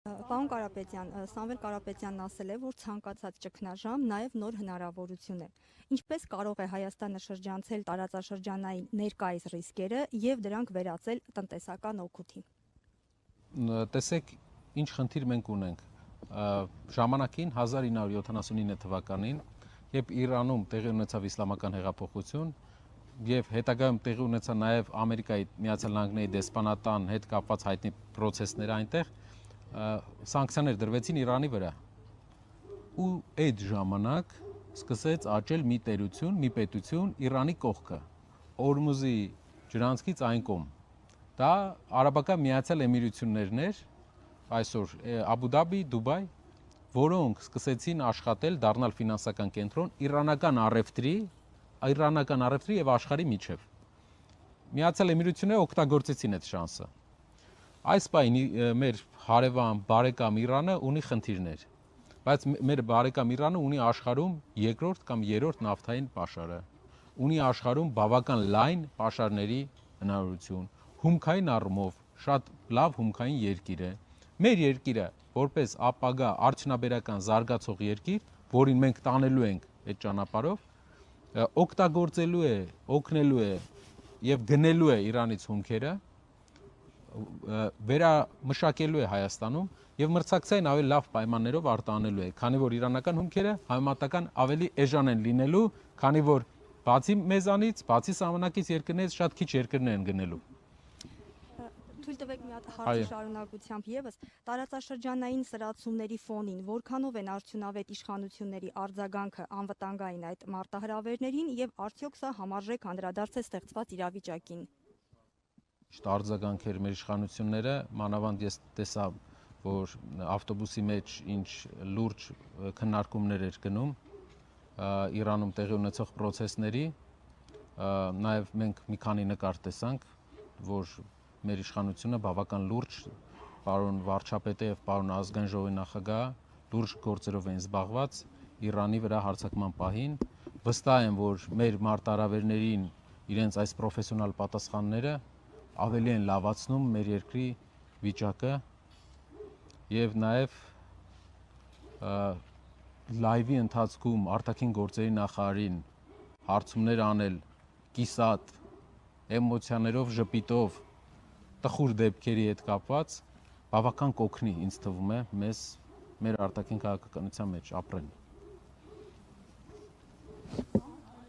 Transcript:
Պարոն Կարապետյան, Սամվել Կարապետյանն ասել է, որ ցանկացած ճգնաժամ նաև նոր հնարավորություն է։ Ինչպես կարող է Հայաստանը շրջանցել տարածաշրջանային ներկայիս ռիսկերը եւ դրանք վերածել տնտեսական օգուտի։ Տեսեք, ինչ խնդիր մենք ունենք։ Ժամանակին 1979 թվականին, երբ Իրանում տեղի ունեցավ իսլամական հեղափոխություն եւ հետագայում տեղի ունեցա նաեւ Ամերիկայի Միացյալ Նահանգների դեսպանատան հետ կապված հայտնի process-ներ այնտեղ, սանկցիաներ դրվեցին Իրանի վրա ու այդ ժամանակ սկսեց աճել մի տերություն, մի պետություն Իրանի կողքը, Օրմուզի ջրանցքից այն կողմ։ Դա Արաբական Միացյալ Էմիրություններն էր, այսօր Աբու Դաբի, Դուբայ, որոնք սկսեցին աշխատել, դառնալ ֆինանսական կենտրոն իրանական առևտրի եւ աշխարհի միջև։ Միացյալ Էմիրությունները օգտագործեցին այդ շանսը։ Այս պայն մեր հարևան բարեկամ Իրանը ունի խնդիրներ, բայց մեր բարեկամ Իրանը ունի աշխարհում երկրորդ կամ երրորդ նավթային պաշարը, ունի աշխարհում բավական լայն պաշարների հնարավորություն, հումքային առումով շատ լավ հումքային երկիր է։ Մեր երկիրը որպես ապագա արդյունաբերական զարգացող երկիր, որին մենք տանելու ենք այդ ճանապարհով, օգտագործելու է, օգնելու է եւ գնելու է Իրանից հումքերը, վերամշակելու է Հայաստանում եւ մրցակցային ավելի լավ պայմաններով արտանելու է, քանի որ իրանական հումքերը համեմատական ավելի էժան են լինելու, քանի որ բացի մեզանից, բացի սահմանակից երկրներից շատ քիչ երկրներ են գնելու։ Թույլ տվեք մի հատ հարցի շարունակությամբ եւս տարածաշրջանային սրացումների ֆոնին որքանով են արդյունավետ իշխանությունների արձագանքը անվտանգային այդ մարտահրավերներին եւ արդյոք սա համարժեք անդրադարձ է ստեղծված իրավիճակին։ Արձագանք էր մեր իշխանությունները, մանավանդ ես տեսա, որ ավտոբուսի մեջ ինչ լուրջ քննարկումներ էր գնում Իրանում տեղի ունեցող process-ների, նաև մենք մի քանի նկար տեսանք, որ մեր իշխանությունը բավական լուրջ, պարոն վարչապետը եւ պարոն ազգային ժողովի նախագահը լուրջ գործերով են զբաղված Իրանի վրա հարձակման պահին։ Վստահ եմ, որ մեր մարտահրավերներին իրենց այս պրոֆեսիոնալ պատասխանները ավելի են լավացնում մեր երկրի վիճակը եւ նաեւ լայվի ընթացքում արտաքին գործերի նախարարին հարցումներ անել կիսատ էմոցիաներով, ժպիտով, տխուր դեպքերի հետ կապված բավական կօգնի, ինձ թվում է, մեզ մեր արտաքին քաղաքականության մեջ ապրեն։